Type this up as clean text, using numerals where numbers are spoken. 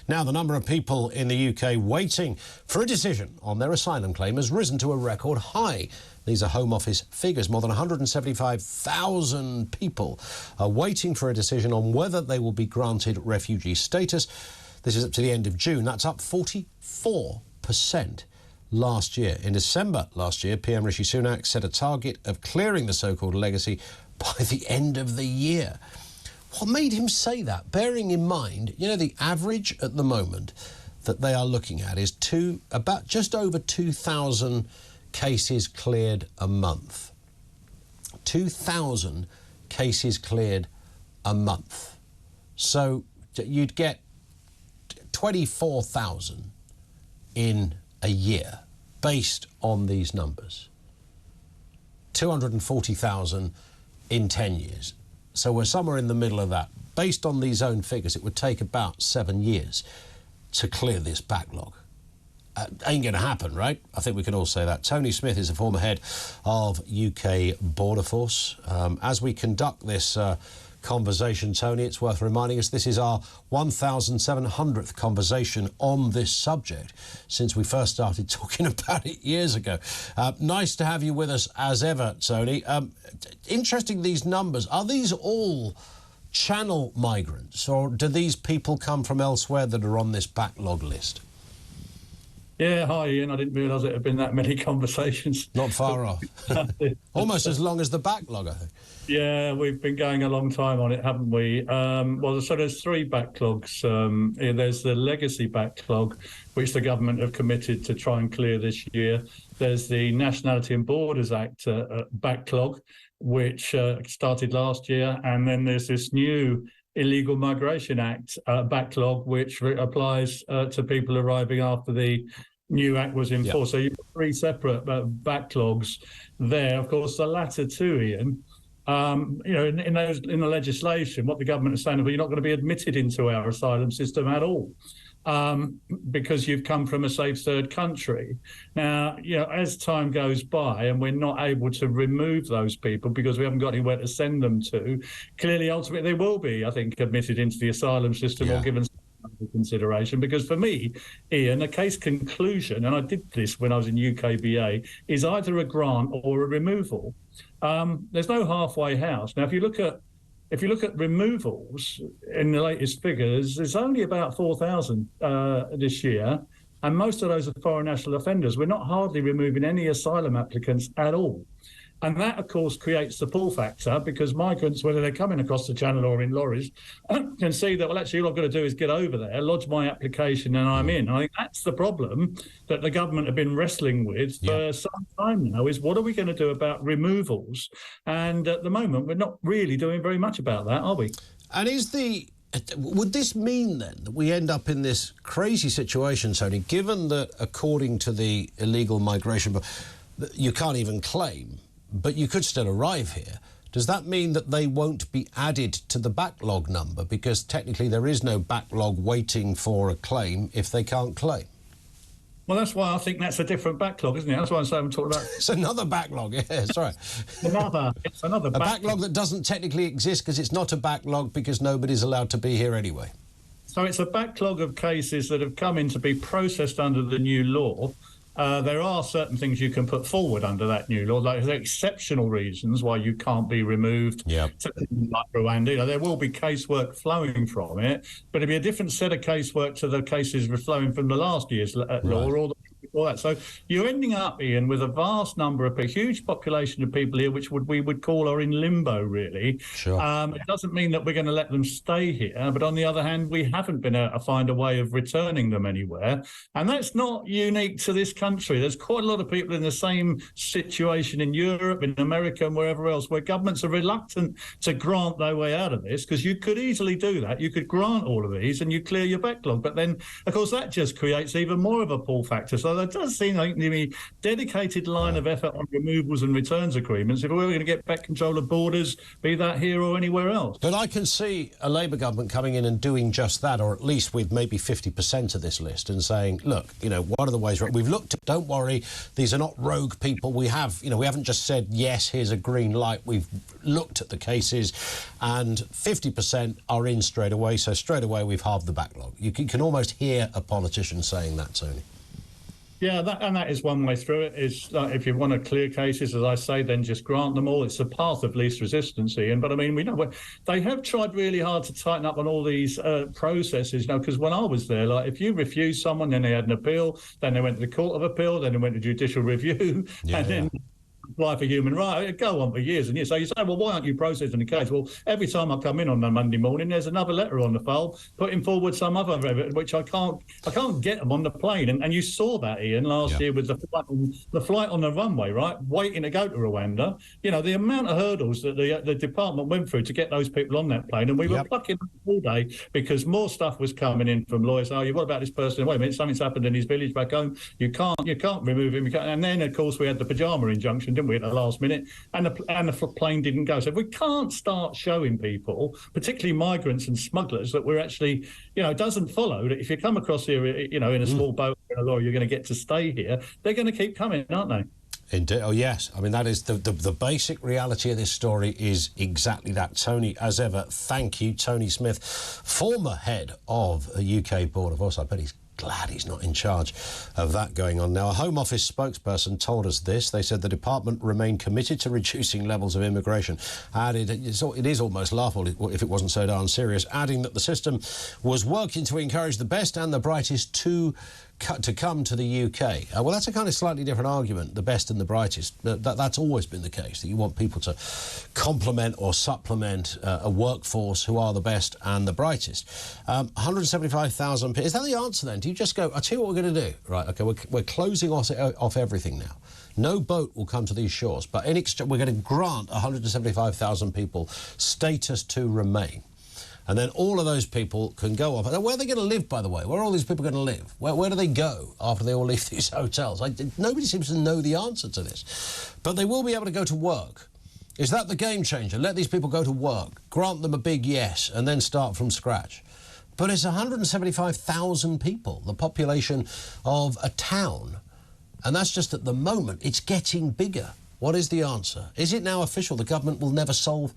Now, the number of people in the UK waiting for a decision on their asylum claim has risen to a record high. These are Home Office figures. More than 175,000 people are waiting for a decision on whether they will be granted refugee status. This is up to the end of June. That's up 44% last year. In December last year, PM Rishi Sunak set a target of clearing the so-called legacy by the end of the year. What made him say that? Bearing in mind, you know, the average at the moment that they are looking at is about just over 2,000 cases cleared a month. 2,000 cases cleared a month. So you'd get 24,000 in a year based on these numbers. 240,000 in 10 years. So we're somewhere in the middle of that. Based on these own figures, it would take about 7 years to clear this backlog. Ain't going to happen, right? I think we can all say that. Tony Smith is the former head of UK Border Force. As we conduct this conversation, Tony, it's worth reminding us this is our 1,700th conversation on this subject since we first started talking about it years ago. Nice to have you with us as ever, Tony. Interesting, these numbers. Are these all channel migrants, or do these people come from elsewhere that are on this backlog list? Yeah, hi Ian. I didn't realise it had been that many conversations. Not far off. Almost as long as the backlog, I think. Yeah, we've been going a long time on it, haven't we? Well, so there's three backlogs. There's the legacy backlog, which the government have committed to try and clear this year. There's the Nationality and Borders Act backlog, which started last year. And then there's this new Illegal Migration Act backlog, which applies to people arriving after the new act was in force. So you've got three separate backlogs there. Of course, the latter two, Ian, you know, in the legislation, what the government is saying is, well, you're not going to be admitted into our asylum system at all because you've come from a safe third country. Now, you know, as time goes by and we're not able to remove those people because we haven't got anywhere to send them to, clearly, ultimately, they will be, I think, admitted into the asylum system or given consideration. Because for me, Ian, a case conclusion, and I did this when I was in UKBA, is either a grant or a removal. There's no halfway house. Now, if you look at removals in the latest figures, there's only about 4,000 this year, and most of those are foreign national offenders. We're not hardly removing any asylum applicants at all. And that, of course, creates the pull factor because migrants, whether they're coming across the channel or in lorries, can see that, well, actually, all I've got to do is get over there, lodge my application, and I'm in. I think that's the problem that the government have been wrestling with for some time now, is what are we going to do about removals? And at the moment, we're not really doing very much about that, are we? And would this mean, then, that we end up in this crazy situation, Tony, given that, according to the illegal migration, you can't even claim, but you could still arrive here? Does that mean that they won't be added to the backlog number because technically there is no backlog waiting for a claim if they can't claim? Well, that's why I think that's a different backlog, isn't it? That's why I'm saying I'm talking about... It's another backlog, yeah, sorry. It's another backlog that doesn't technically exist because it's not a backlog because nobody's allowed to be here anyway. So it's a backlog of cases that have come in to be processed under the new law. There are certain things you can put forward under that new law, like there are exceptional reasons why you can't be removed to like Rwanda. You know, there will be casework flowing from it, but it'll be a different set of casework to the cases flowing from the last year's law or the before that. So you're ending up, Ian, with a vast number of a huge population of people here, which we would call are in limbo, really. Sure. It doesn't mean that we're going to let them stay here, but on the other hand, we haven't been able to find a way of returning them anywhere. And that's not unique to this country. There's quite a lot of people in the same situation in Europe, in America, and wherever else, where governments are reluctant to grant their way out of this, because you could easily do that. You could grant all of these and you clear your backlog. But then, of course, that just creates even more of a pull factor. So there does seem like to be dedicated line of effort on removals and returns agreements if we were going to get back control of borders, be that here or anywhere else. But I can see a Labour government coming in and doing just that, or at least with maybe 50% of this list, and saying, look, you know, what are the ways? We've looked at, don't worry, these are not rogue people. We have, you know, we haven't just said, yes, here's a green light. We've looked at the cases, and 50% are in straight away, so straight away we've halved the backlog. You can almost hear a politician saying that, Tony. Yeah, that is one way through it. Is if you want to clear cases, as I say, then just grant them all. It's the path of least resistance, Ian. But I mean, we know they have tried really hard to tighten up on all these processes. You know, because when I was there, like if you refused someone, then they had an appeal, then they went to the Court of Appeal, then they went to judicial review, and then apply for human rights. It'd go on for years and years. So you say, well, why aren't you processing the case? Well, every time I come in on a Monday morning, there's another letter on the file putting forward some other which I can't get them on the plane. And you saw that, Ian, last year with the flight on the runway, right, waiting to go to Rwanda. You know, the amount of hurdles that the department went through to get those people on that plane, and we were plucking them all day because more stuff was coming in from lawyers. Oh, what about this person? Wait a minute, something's happened in his village back home. You can't remove him. And then, of course, we had the pyjama injunction, didn't we, at the last minute, and the plane didn't go. So if we can't start showing people, particularly migrants and smugglers, that we're actually, you know, it doesn't follow that if you come across here, you know, in a small boat in a lorry, you're going to get to stay here. They're going to keep coming, aren't they? Indeed. Oh, yes. I mean, that is the basic reality of this story is exactly that. Tony, as ever, thank you. Tony Smith, former head of a UK Board of Force. I bet he's glad he's not in charge of that going on now. A Home Office spokesperson told us this. They said the department remained committed to reducing levels of immigration. Added, it is almost laughable if it wasn't so darn serious, adding that the system was working to encourage the best and the brightest to come to the UK. Well, that's a kind of slightly different argument, the best and the brightest. That's always been the case, that you want people to complement or supplement a workforce who are the best and the brightest. 175,000... Is that the answer then? Do you just go, I'll tell you what we're going to do? Right, OK, we're closing off everything now. No boat will come to these shores, but in exchange, we're going to grant 175,000 people status to remain. And then all of those people can go off. Where are they going to live, by the way? Where are all these people going to live? Where do they go after they all leave these hotels? Nobody seems to know the answer to this. But they will be able to go to work. Is that the game changer? Let these people go to work, grant them a big yes, and then start from scratch. But it's 175,000 people, the population of a town. And that's just at the moment. It's getting bigger. What is the answer? Is it now official the government will never solve